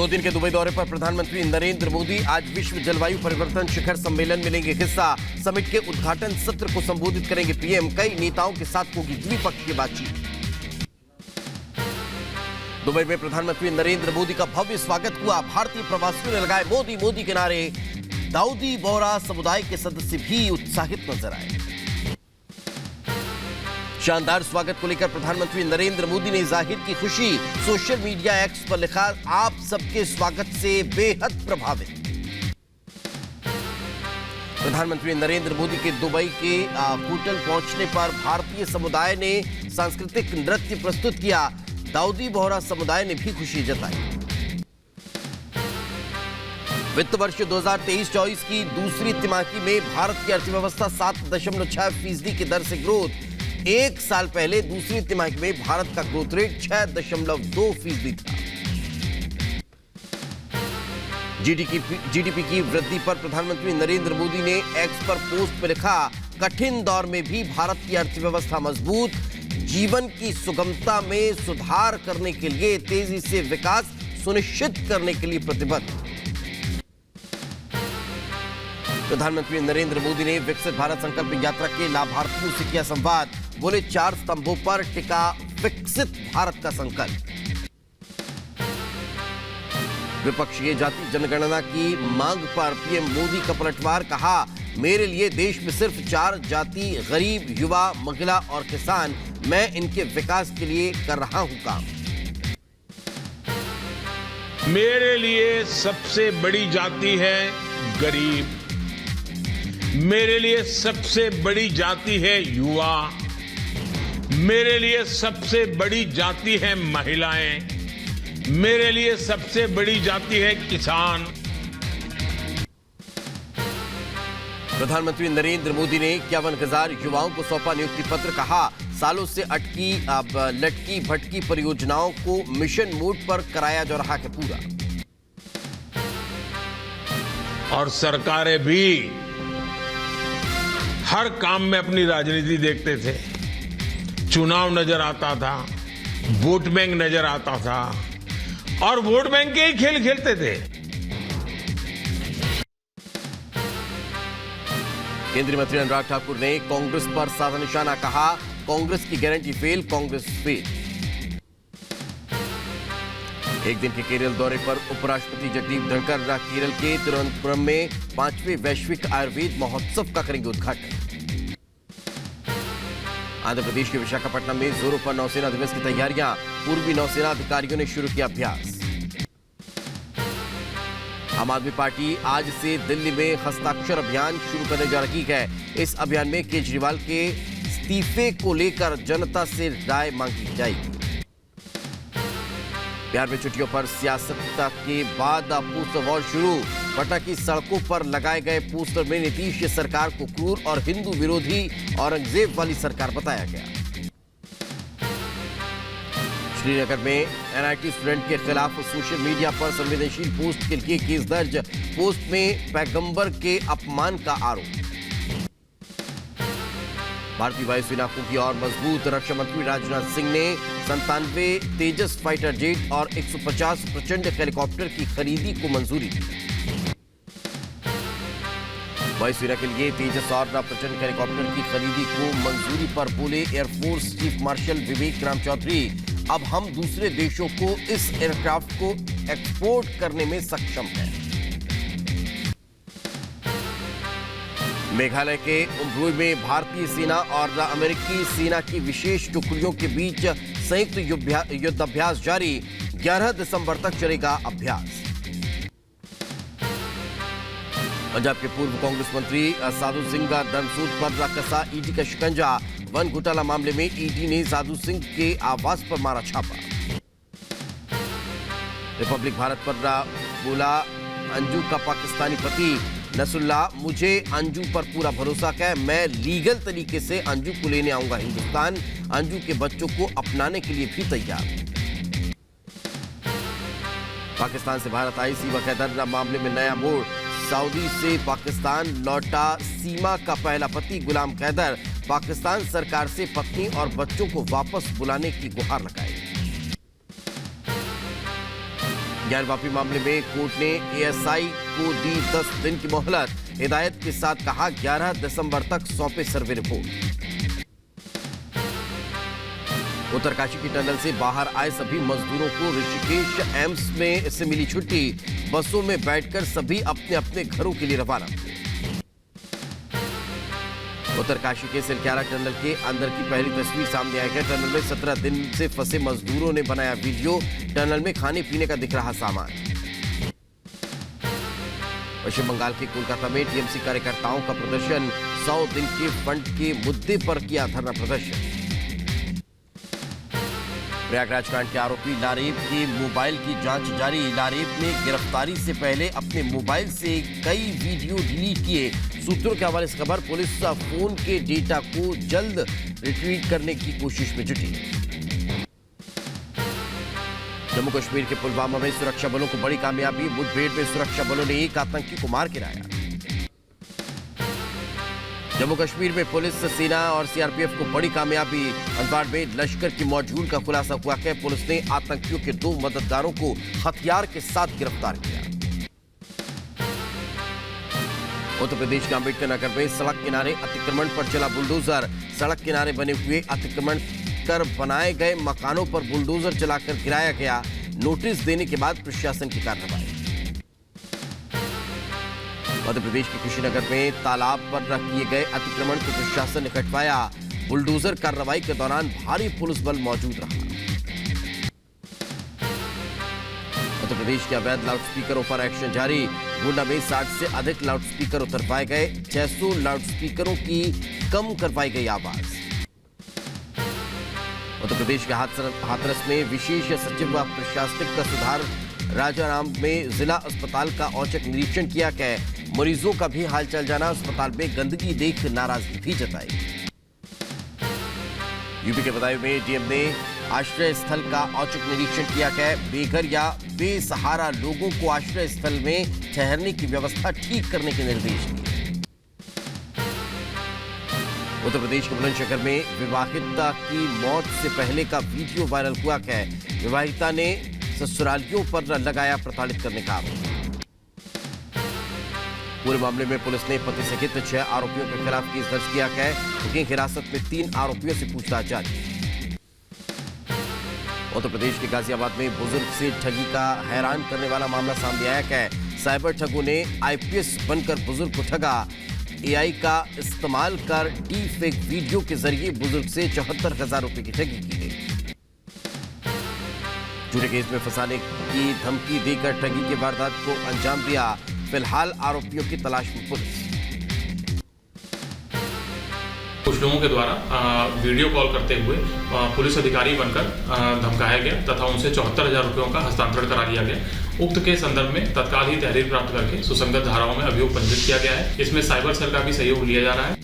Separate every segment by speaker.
Speaker 1: 2 दिन के दुबई दौरे पर प्रधानमंत्री नरेंद्र मोदी आज विश्व जलवायु परिवर्तन शिखर सम्मेलन में लेंगे हिस्सा। समिट के उद्घाटन सत्र को संबोधित करेंगे पीएम। कई नेताओं के साथ होगी द्विपक्षीय बातचीत। दुबई में प्रधानमंत्री नरेंद्र मोदी का भव्य स्वागत हुआ। भारतीय प्रवासियों ने लगाए मोदी मोदी के नारे। दाऊदी बोहरा समुदाय के सदस्य भी उत्साहित नजर आए। शानदार स्वागत को लेकर प्रधानमंत्री नरेंद्र मोदी ने जाहिर की खुशी। सोशल मीडिया एक्स पर लिखा, आप सबके स्वागत से बेहद प्रभावित। प्रधानमंत्री नरेंद्र मोदी के दुबई के होटल पहुंचने पर भारतीय समुदाय ने सांस्कृतिक नृत्य प्रस्तुत किया। दाऊदी बोहरा समुदाय ने भी खुशी जताई। वित्त वर्ष 2023-24 की दूसरी तिमाही में भारत की अर्थव्यवस्था 7.6% की दर से ग्रोथ। एक साल पहले दूसरी तिमाही में भारत का ग्रोथ रेट 6.2% था। जीडीपी की वृद्धि पर प्रधानमंत्री नरेंद्र मोदी ने एक्स पर पोस्ट पर लिखा, कठिन दौर में भी भारत की अर्थव्यवस्था मजबूत, जीवन की सुगमता में सुधार करने के लिए तेजी से विकास सुनिश्चित करने के लिए प्रतिबद्ध। प्रधानमंत्री नरेंद्र मोदी ने विकसित भारत संकल्प यात्रा के लाभार्थियों से किया संवाद। बोले, 4 स्तंभों पर टिका विकसित भारत का संकल्प। विपक्षी जाति जनगणना की मांग पर पीएम मोदी का पलटवार, कहा, मेरे लिए देश में सिर्फ 4 जाति, गरीब, युवा, महिला और किसान, मैं इनके विकास के लिए कर रहा हूं काम।
Speaker 2: मेरे लिए सबसे बड़ी जाति है गरीब, मेरे लिए सबसे बड़ी जाति है युवा, मेरे लिए सबसे बड़ी जाति है महिलाएं, मेरे लिए सबसे बड़ी जाति है किसान।
Speaker 1: प्रधानमंत्री नरेंद्र मोदी ने 51,000 युवाओं को सौंपा नियुक्ति पत्र। कहा, सालों से लटकी भटकी परियोजनाओं को मिशन मोड पर कराया जा रहा है पूरा।
Speaker 2: और सरकारें भी हर काम में अपनी राजनीति देखते थे। चुनाव नजर आता था, वोट बैंक नजर आता था और वोट बैंक के ही खेल खेलते थे।
Speaker 1: केंद्रीय मंत्री अनुराग ठाकुर ने कांग्रेस पर साधा निशाना, कहा, कांग्रेस की गारंटी फेल, कांग्रेस फेल। एक दिन के केरल दौरे पर उपराष्ट्रपति जगदीप धनखड़ केरल के तिरुवनंतपुरम में 5वें वैश्विक आयुर्वेद महोत्सव का करेंगे उद्घाटन। आंध्र प्रदेश के विशाखापट्टनम में जोरों पर नौसेना दिवस की तैयारियां। पूर्वी नौसेना अधिकारियों ने शुरू किया अभ्यास। आम आदमी पार्टी आज से दिल्ली में हस्ताक्षर अभियान शुरू करने जा रही है। इस अभियान में केजरीवाल के इस्तीफे को लेकर जनता से राय मांगी जाएगी। बिहार में छुट्टियों पर सियासत के बाद पोस्टर वॉर शुरू। पटना की सड़कों पर लगाए गए पोस्टर में नीतीश सरकार को क्रूर और हिंदू विरोधी औरंगजेब वाली सरकार बताया गया। श्रीनगर में एनआईटी स्टूडेंट के खिलाफ सोशल मीडिया पर संवेदनशील पोस्ट के लिए केस दर्ज। पोस्ट में पैगंबर के अपमान का आरोप। भारतीय वायुसेना को की और मजबूत। रक्षा मंत्री राजनाथ सिंह ने 97 तेजस फाइटर जेट और 150 प्रचंड हेलीकॉप्टर की खरीदी को मंजूरी दी। वायुसेना के लिए तेजस और प्रचंड हेलीकॉप्टर की खरीदी को मंजूरी पर बोले एयरफोर्स चीफ मार्शल विवेक राम चौधरी, अब हम दूसरे देशों को इस एयरक्राफ्ट को एक्सपोर्ट करने में सक्षम हैं। मेघालय के उमरोई में भारतीय सेना और अमेरिकी सेना की विशेष टुकड़ियों के बीच संयुक्त युद्धाभ्यास जारी। 11 दिसंबर तक चलेगा अभ्यास। पंजाब के पूर्व कांग्रेस मंत्री साधु सिंह का धर्मसूद पर कसा ईडी का शिकंजा। वन घोटाला मामले में ईडी ने साधु सिंह के आवास पर मारा छापा। रिपब्लिक भारत पर बोला अंजू का पाकिस्तानी पति नसरुल्ला, मुझे अंजू पर पूरा भरोसा है, मैं लीगल तरीके से अंजू को लेने आऊंगा हिंदुस्तान। अंजू के बच्चों को अपनाने के लिए भी तैयार। पाकिस्तान से भारत आई सीमा कैदर मामले में नया मोड़। सऊदी से पाकिस्तान लौटा सीमा का पहला पति गुलाम कैदर। पाकिस्तान सरकार से पत्नी और बच्चों को वापस बुलाने की गुहार लगाई। ज्ञानवापी मामले में कोर्ट ने एएसआई को दी 10 दिन की मोहलत। हिदायत के साथ कहा 11 दिसंबर तक सौंपे सर्वे रिपोर्ट। उत्तरकाशी की टनल से बाहर आए सभी मजदूरों को ऋषिकेश एम्स में से मिली छुट्टी। बसों में बैठकर सभी अपने अपने घरों के लिए रवाना। उत्तरकाशी के सिलक्यारा टनल के अंदर की पहली तस्वीर सामने आई है। टनल में 17 दिन से फंसे मजदूरों ने बनाया वीडियो। टनल में खाने पीने का दिख रहा सामान। पश्चिम बंगाल के कोलकाता में टीएमसी कार्यकर्ताओं का प्रदर्शन। 100 दिन के फंड के मुद्दे पर किया धरना प्रदर्शन। प्रयागराज कांड के आरोपी लारेब के मोबाइल की जांच जारी। लारेब ने गिरफ्तारी से पहले अपने मोबाइल से कई वीडियो डिलीट किए। सूत्रों के हवाले से खबर, पुलिस फोन के डेटा को जल्द रिट्रीव करने की कोशिश में जुटी। जम्मू कश्मीर के पुलवामा में सुरक्षा बलों को बड़ी कामयाबी। मुठभेड़ में सुरक्षा बलों ने एक आतंकी को मार गिराया। जम्मू कश्मीर में पुलिस, सेना और सीआरपीएफ को बड़ी कामयाबी। हंदवाड़ में लश्कर की मौजूद का खुलासा हुआ है। पुलिस ने आतंकियों के 2 मददगारों को हथियार के साथ गिरफ्तार किया। उत्तर प्रदेश के अम्बेडकर नगर में सड़क किनारे अतिक्रमण पर चला बुलडोजर। सड़क किनारे बने हुए अतिक्रमण कर बनाए गए मकानों पर बुलडोजर चलाकर गिराया गया। नोटिस देने के बाद प्रशासन की कार्रवाई। मध्य प्रदेश के कुशीनगर में तालाब पर किए गए अतिक्रमण को प्रशासन ने हटवाया। बुलडोजर कार्रवाई के दौरान भारी पुलिस बल मौजूद रहा। उत्तर प्रदेश के अवैध लाउडस्पीकरों पर एक्शन जारी। गोंडा में 60 से अधिक लाउडस्पीकर उतरवाए गए। 600 लाउडस्पीकरों की कम करवाई गई आवाज। उत्तर प्रदेश के हाथरस में विशेष सचिव व प्रशासनिक सुधार राजाराम में जिला अस्पताल का औचक निरीक्षण किया गया। मरीजों का भी हालचाल जाना। अस्पताल में गंदगी देख नाराजगी भी जताई। यूपी के बदायूं में डीएम ने आश्रय स्थल का औचक निरीक्षण किया गया। बेघर या बेसहारा लोगों को आश्रय स्थल में ठहरने की व्यवस्था ठीक करने के निर्देश दिए। उत्तर प्रदेश के बुलंदशहर में विवाहिता की मौत से पहले का वीडियो वायरल हुआ है। विवाहिता ने ससुरालियों पर लगाया प्रताड़ित करने का आरोप। पूरे मामले में पुलिस ने पति सहित 6 आरोपियों के खिलाफ केस दर्ज किया है। उनकी हिरासत में 3 आरोपियों से पूछताछ जारी। उत्तर प्रदेश के गाजियाबाद में बुजुर्ग से ठगी का हैरान करने वाला मामला सामने आया है। साइबर ठगों ने आईपीएस बनकर बुजुर्ग को ठगा। एआई का इस्तेमाल कर डीफेक वीडियो के जरिए बुजुर्ग से 74,000 रुपए की ठगी की गई। झूठे केस में फंसाने की धमकी देकर ठगी की वारदात को अंजाम दिया। फिलहाल आरोपियों की तलाश में पुलिस।
Speaker 3: कुछ लोगों के द्वारा वीडियो कॉल करते हुए पुलिस अधिकारी बनकर धमकाया गया तथा उनसे 74,000 रुपयों का हस्तांतरण करा लिया गया। उक्त के संदर्भ में तत्काल ही तहरीर प्राप्त करके सुसंगत धाराओं में अभियोग पंजीकृत किया गया है। इसमें साइबर सेल का भी सहयोग लिया जा रहा है।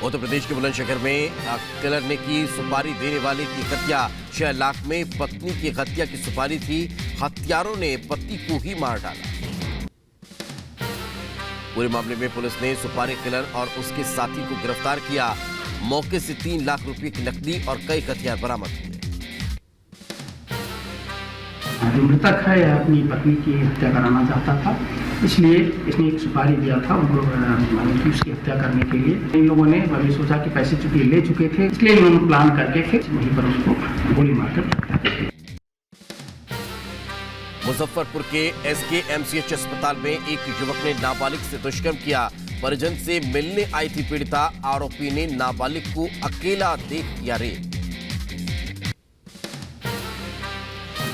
Speaker 1: उत्तर प्रदेश के बुलंदशहर में किलर ने की सुपारी देने वाले की हत्या। 6 लाख में पत्नी की हत्या की सुपारी थी। हत्यारों ने पति को ही मार डाला। पूरे मामले में पुलिस ने सुपारी किलर और उसके साथी को गिरफ्तार किया। मौके से 3 लाख रुपए की नकदी और कई हथियार बरामद हुए।
Speaker 4: जो मृतक है अपनी पत्नी की हत्या कराना चाहता था, इसलिए इसने एक सुपारी दिया था उनको कि उसकी हत्या करने के लिए। इन लोगों ने अभी सोचा कि पैसे चुके ले चुके थे, इसलिए इन्होंने प्लान करके फिर वहीं पर उसको गोली मारकर।
Speaker 1: मुजफ्फरपुर के एसकेएमसीएच अस्पताल में एक युवक ने नाबालिग से दुष्कर्म किया। परिजन से मिलने आई थी पीड़िता। आरोपी ने नाबालिग को अकेला देख किया रेप।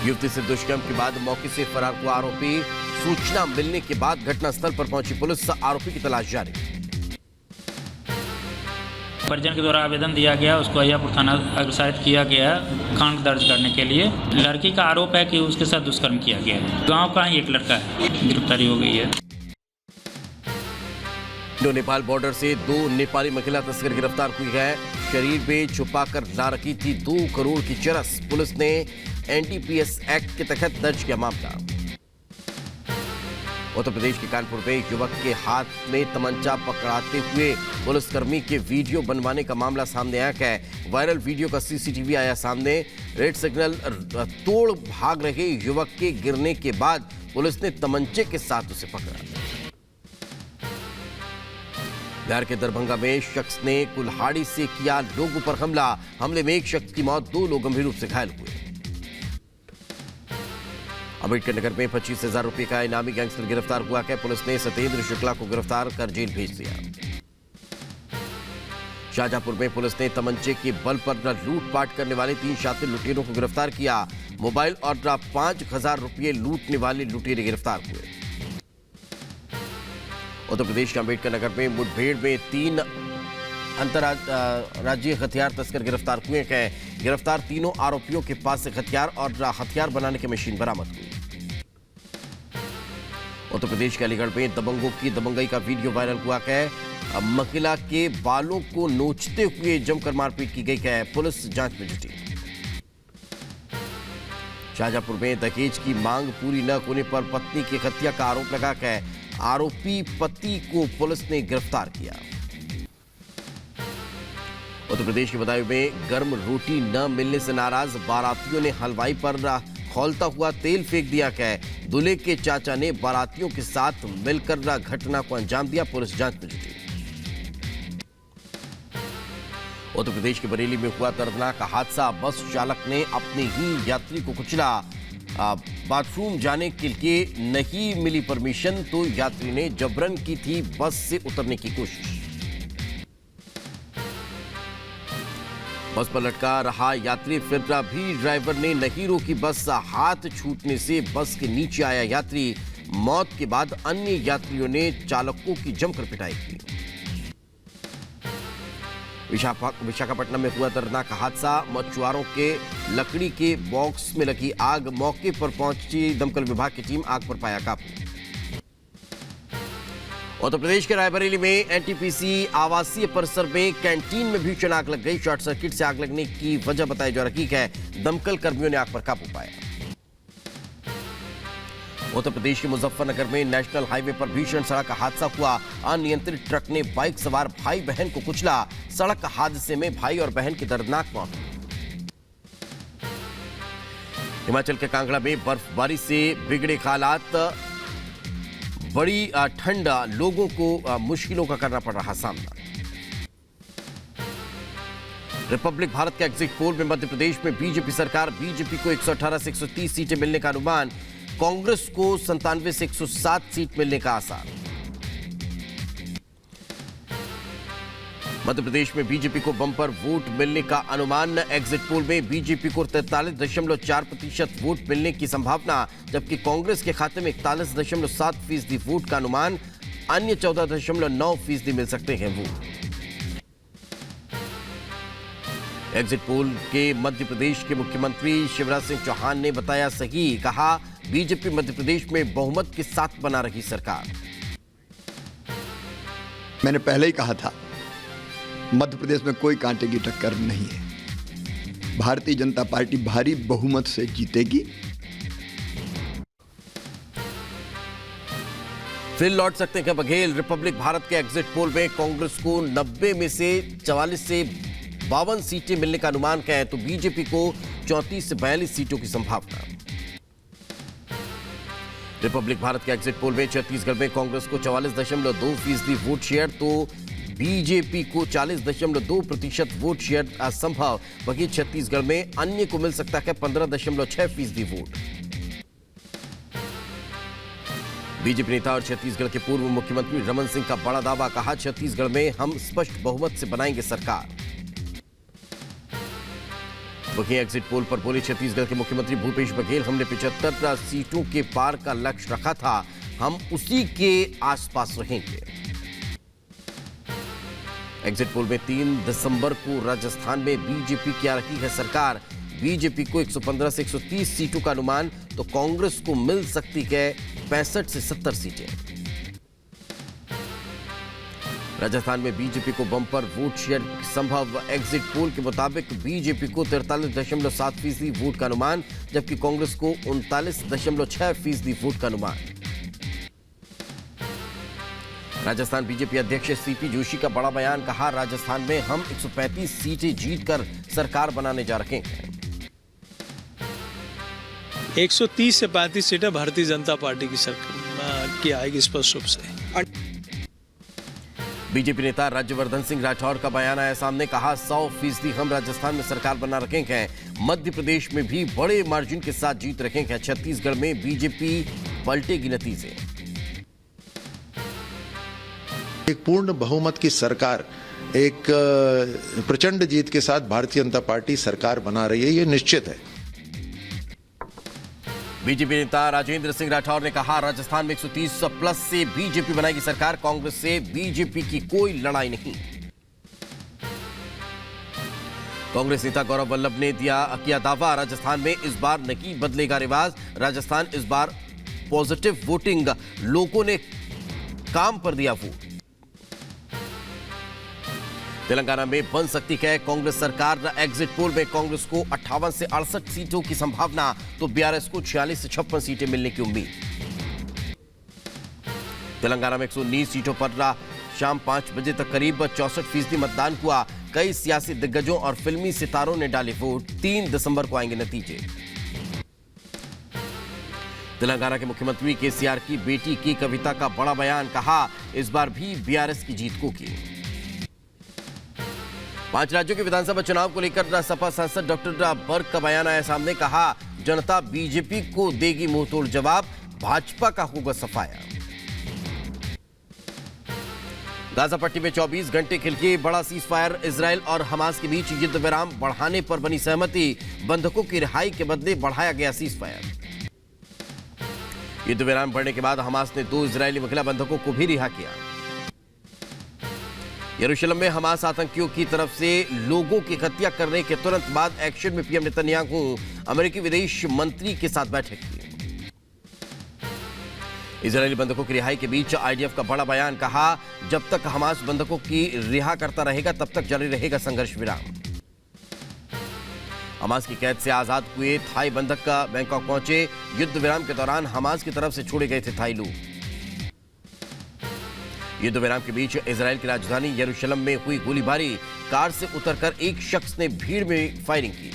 Speaker 1: युवती से दुष्कर्म के बाद मौके से फरार हुआ आरोपी। सूचना मिलने के बाद घटनास्थल पर पहुंची पुलिस। आरोपी की तलाश जारी।
Speaker 5: परिजन के द्वारा आवेदन दिया गया, उसको अहियापुर थाना अग्रसारित किया गया कांड दर्ज करने के लिए। लड़की का आरोप है कि उसके साथ दुष्कर्म किया गया है। गांव का ही एक लड़का है, गिरफ्तारी हो गई है।
Speaker 1: नेपाल बॉर्डर से 2 नेपाली महिला तस्कर गिरफ्तार हुई है। शरीर में छुपाकर ला रखी थी 2 करोड़ की चरस। पुलिस ने एनडीपीएस एक्ट के तहत दर्ज किया मामला। उत्तर प्रदेश के कानपुर में युवक के हाथ में तमंचा पकड़ाते हुए पुलिसकर्मी के वीडियो बनवाने का मामला सामने आया है। वायरल वीडियो का सीसीटीवी आया सामने। रेड सिग्नल तोड़ भाग रहे युवक के गिरने के बाद पुलिस ने तमंचे के साथ उसे पकड़ा। बिहार के दरभंगा में शख्स ने कुल्हाड़ी से किया लोगों पर हमला। हमले में एक शख्स की मौत, 2 लोग गंभीर रूप से घायल हुए। अम्बेडकर नगर में 25,000 रुपए का इनामी गैंगस्टर गिरफ्तार हुआ है। पुलिस ने सत्येंद्र शुक्ला को गिरफ्तार कर जेल भेज दिया। शाहजहांपुर में पुलिस ने तमंचे के बल पर लूटपाट करने वाले 3 शातिर लुटेरों को गिरफ्तार किया। मोबाइल और 5,000 रुपए लूटने वाले लुटेरे गिरफ्तार हुए। उत्तर प्रदेश के अम्बेडकर नगर में मुठभेड़ में 3 अंतर्राज्यीय हथियार तस्कर गिरफ्तार हुए हैं। गिरफ्तार तीनों आरोपियों के पास से हथियार और हथियार बनाने की मशीन बरामद हुई। उत्तर प्रदेश के अलीगढ़ में दबंगों की दबंगई का वीडियो वायरल हुआ है। महिला के बालों को नोचते हुए जमकर मारपीट की गई है। पुलिस जांच में जुटी। शाहजहांपुर में दहेज की मांग पूरी न होने पर पत्नी की हत्या का आरोप लगा है। आरोपी पति को पुलिस ने गिरफ्तार किया। उत्तर प्रदेश के बदायूं में गर्म रोटी न मिलने से नाराज बारातियों ने हलवाई पर खौलता हुआ तेल फेंक दिया है। दूल्हे के चाचा ने बारातियों के साथ मिलकर घटना को अंजाम दिया। पुलिस जांच में जुटी। उत्तर प्रदेश के बरेली में हुआ दर्दनाक हादसा। बस चालक ने अपने ही यात्री को कुचला। बाथरूम जाने के लिए नहीं मिली परमिशन तो यात्री ने जबरन की थी बस से उतरने की कोशिश। बस पर लटका रहा यात्री, फिर भी ड्राइवर ने नहीं रोकी बस। हाथ छूटने से बस के नीचे आया यात्री। मौत के बाद अन्य यात्रियों ने चालकों की जमकर पिटाई की। विशाखापट्टनम में हुआ दर्दनाक हादसा। मछुआरों के लकड़ी के बॉक्स में लगी आग। मौके पर पहुंची दमकल विभाग की टीम आग पर पाया काबू। उत्तर प्रदेश के रायबरेली में एनटीपीसी आवासीय परिसर में कैंटीन में भीषण आग लग गई। शॉर्ट सर्किट से आग लगने की वजह बताई जा रही है। दमकल कर्मियों ने आग पर काबू पाया। उत्तर प्रदेश के मुजफ्फरनगर में नेशनल हाईवे पर भीषण सड़क हादसा हुआ। अनियंत्रित ट्रक ने बाइक सवार भाई बहन को कुचला। सड़क हादसे में भाई और बहन की दर्दनाक मौत। हिमाचल के कांगड़ा में बर्फबारी से बिगड़े हालात। बड़ी ठंड, लोगों को मुश्किलों का करना पड़ रहा सामना। रिपब्लिक भारत के एग्जिट पोल में मध्य प्रदेश में बीजेपी सरकार। बीजेपी को 118 से 130 सीटें मिलने का अनुमान। कांग्रेस को 97 से 107 सीट मिलने का आसार। मध्य प्रदेश में बीजेपी को बम्पर वोट मिलने का अनुमान। एग्जिट पोल में बीजेपी को 43.4% वोट मिलने की संभावना, जबकि कांग्रेस के खाते में 41.7% वोट का अनुमान। अन्य 14.9% मिल सकते हैं वोट। एग्जिट पोल के मध्य प्रदेश के मुख्यमंत्री शिवराज सिंह चौहान ने बताया सही। कहा, बीजेपी मध्य प्रदेश में बहुमत के साथ बना रही सरकार।
Speaker 6: मैंने पहले ही कहा था, मध्य प्रदेश में कोई कांटे की टक्कर नहीं है। भारतीय जनता पार्टी भारी बहुमत से जीतेगी।
Speaker 1: फिर लौट सकते हैं बघेल। रिपब्लिक भारत के एग्जिट पोल में कांग्रेस को 90 में से 44 से 52 सीटें मिलने का अनुमान है, तो बीजेपी को 34 से 42 सीटों की संभावना। रिपब्लिक भारत के एग्जिट पोल में छत्तीसगढ़ में कांग्रेस को 44.2% वोट शेयर, तो बीजेपी को 40.2% वोट शेयर असंभव। वहीं छत्तीसगढ़ में अन्य को मिल सकता है 15.6% वोट। बीजेपी नेता और छत्तीसगढ़ के पूर्व मुख्यमंत्री रमन सिंह का बड़ा दावा। कहा, छत्तीसगढ़ में हम स्पष्ट बहुमत से बनाएंगे सरकार। वहीं एग्जिट पोल पर बोले छत्तीसगढ़ के मुख्यमंत्री भूपेश बघेल, हमने 75 सीटों के पार का लक्ष्य रखा था, हम उसी के आसपास रहेंगे। एग्जिट पोल में 3 दिसंबर को राजस्थान में बीजेपी की आ रही है सरकार। बीजेपी को 115 से 130 सीटों का अनुमान, तो कांग्रेस को मिल सकती है 65 से 70 सीटें। राजस्थान में बीजेपी को बम्पर वोट शेयर संभव। एग्जिट पोल के मुताबिक बीजेपी को 43.7% वोट का अनुमान, जबकि कांग्रेस को 39.6% वोट का अनुमान। राजस्थान बीजेपी अध्यक्ष सीपी जोशी का बड़ा बयान, कहा राजस्थान में हम 135 सीटें जीतकर सरकार बनाने जा रहे हैं।
Speaker 7: 130 से 35 सीटें भारतीय जनता पार्टी की सरकार की आएगी स्पष्ट रूप से।
Speaker 1: बीजेपी नेता राज्यवर्धन सिंह राठौर का बयान आया सामने, कहा 100% हम राजस्थान में सरकार बना रखे हैं। मध्य प्रदेश में भी बड़े मार्जिन के साथ जीत रखे हैं। छत्तीसगढ़ में बीजेपी पलटेगी नतीजे।
Speaker 8: एक पूर्ण बहुमत की सरकार, एक प्रचंड जीत के साथ भारतीय जनता पार्टी सरकार बना रही है, ये निश्चित है।
Speaker 1: बीजेपी नेता राजेंद्र सिंह राठौर ने कहा राजस्थान में 130 प्लस से बीजेपी बनाएगी सरकार। कांग्रेस से बीजेपी की कोई लड़ाई नहीं। कांग्रेस नेता गौरव वल्लभ ने किया दावा, राजस्थान में इस बार नहीं बदलेगा रिवाज। राजस्थान इस बार पॉजिटिव वोटिंग, लोगों ने काम पर दिया वोट। तेलंगाना में बन सकती है कांग्रेस सरकार। एग्जिट पोल में कांग्रेस को 58 से 68 सीटों की संभावना, तो बीआरएस को 46 से 56 सीटें मिलने की उम्मीद। तेलंगाना में 119 सीटों पर शाम 5 बजे तक करीब 64% मतदान हुआ। कई सियासी दिग्गजों और फिल्मी सितारों ने डाले वोट। 3 दिसंबर को आएंगे नतीजे। तेलंगाना के मुख्यमंत्री केसीआर की बेटी की कविता का बड़ा बयान, कहा इस बार भी बीआरएस की जीत होगी। 5 राज्यों के विधानसभा चुनाव को लेकर सपा सांसद डॉक्टर बर्क का बयान आया सामने, कहा जनता बीजेपी को देगी मुंहतोड़ जवाब, भाजपा का होगा सफाया। गाजा पट्टी में 24 घंटे खिलके बड़ा सीज फायर। इजरायल और हमास के बीच युद्ध विराम बढ़ाने पर बनी सहमति। बंधकों की रिहाई के बदले बढ़ाया गया सीज फायर। युद्ध विराम बढ़ने के बाद हमास ने 2 इजरायली महिला बंधकों को भी रिहा किया। यरूशलेम में हमास आतंकियों की तरफ से लोगों की हत्या करने के तुरंत बाद एक्शन में पीएम नेतन्याहू अमेरिकी विदेश मंत्री के साथ बैठक की। इजरायली बंधकों की रिहाई के बीच आईडीएफ का बड़ा बयान, कहा जब तक हमास बंधकों की रिहा करता रहेगा तब तक जारी रहेगा संघर्ष विराम। हमास की कैद से आजाद हुए थाई बंधक का बैंकॉक पहुंचे। युद्ध विराम के दौरान हमास की तरफ से छोड़े गए थे थाई लोग। युद्ध विराम के बीच इजरायल की राजधानी यरूशलेम में हुई गोलीबारी। कार से उतरकर एक शख्स ने भीड़ में फायरिंग की।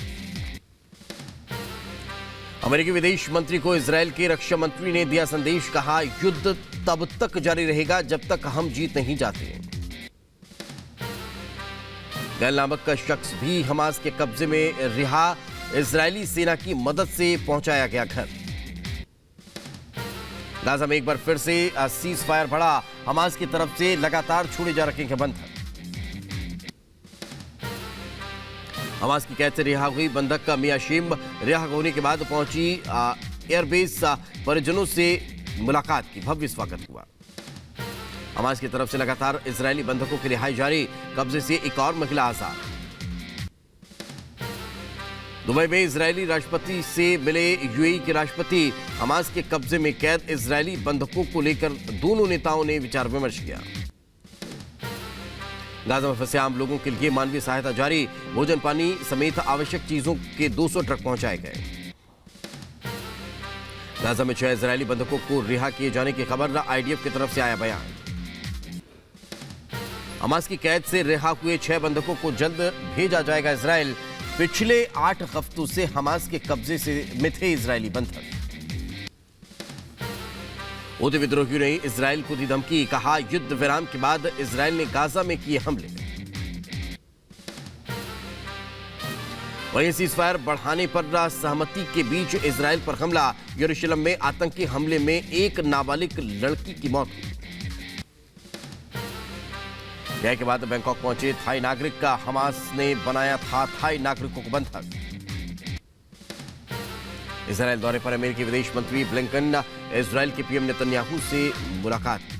Speaker 1: अमेरिकी विदेश मंत्री को इजरायल के रक्षा मंत्री ने दिया संदेश, कहा युद्ध तब तक जारी रहेगा जब तक हम जीत नहीं जाते। गैल नामक का शख्स भी हमास के कब्जे में रिहा। इजरायली सेना की मदद से पहुंचाया गया घर। गाजा में एक बार फिर से सीज फायर बढ़ा। हमास की तरफ से लगातार छोड़े जा रखे हैं बंधक। हमास की कैद से रिहा हुई बंधक का मियां शेम रिहा होने के बाद पहुंची एयरबेस। परिजनों से मुलाकात की, भव्य स्वागत हुआ। हमास की तरफ से लगातार इजरायली बंधकों की रिहाई जारी। कब्जे से एक और महिला आजाद। दुबई में इजरायली राष्ट्रपति से मिले यूएई के राष्ट्रपति। हमास के कब्जे में कैद इजरायली बंधकों को लेकर दोनों नेताओं ने विचार विमर्श किया। गाजा में फंसे आम लोगों के लिए मानवीय सहायता जारी। भोजन पानी समेत आवश्यक चीजों के 200 ट्रक पहुंचाए गए। गाजा में 6 इजरायली बंधकों को रिहा किए जाने की खबर। आईडीएफ की तरफ से आया बयान। हमास की कैद से रिहा हुए 6 बंधकों को जल्द भेजा जाएगा इजरायल। पिछले 8 हफ्तों से हमास के कब्जे में थे इजरायली बंधक। हूती विद्रोहियों ने इजरायल को दी धमकी, कहा युद्ध विराम के बाद इजरायल ने गाजा में किए हमले। वहीं सीजफायर बढ़ाने पर सहमति के बीच इजरायल पर हमला। यरूशलेम में आतंकी हमले में एक नाबालिग लड़की की मौत हुई। न्याय के बाद बैंकॉक पहुंचे थाई नागरिक का हमास ने बनाया था थाई नागरिकों को बंधक। इजरायल दौरे पर अमेरिकी विदेश मंत्री ब्लिंकन इजरायल के पीएम नेतन्याहू से मुलाकात की।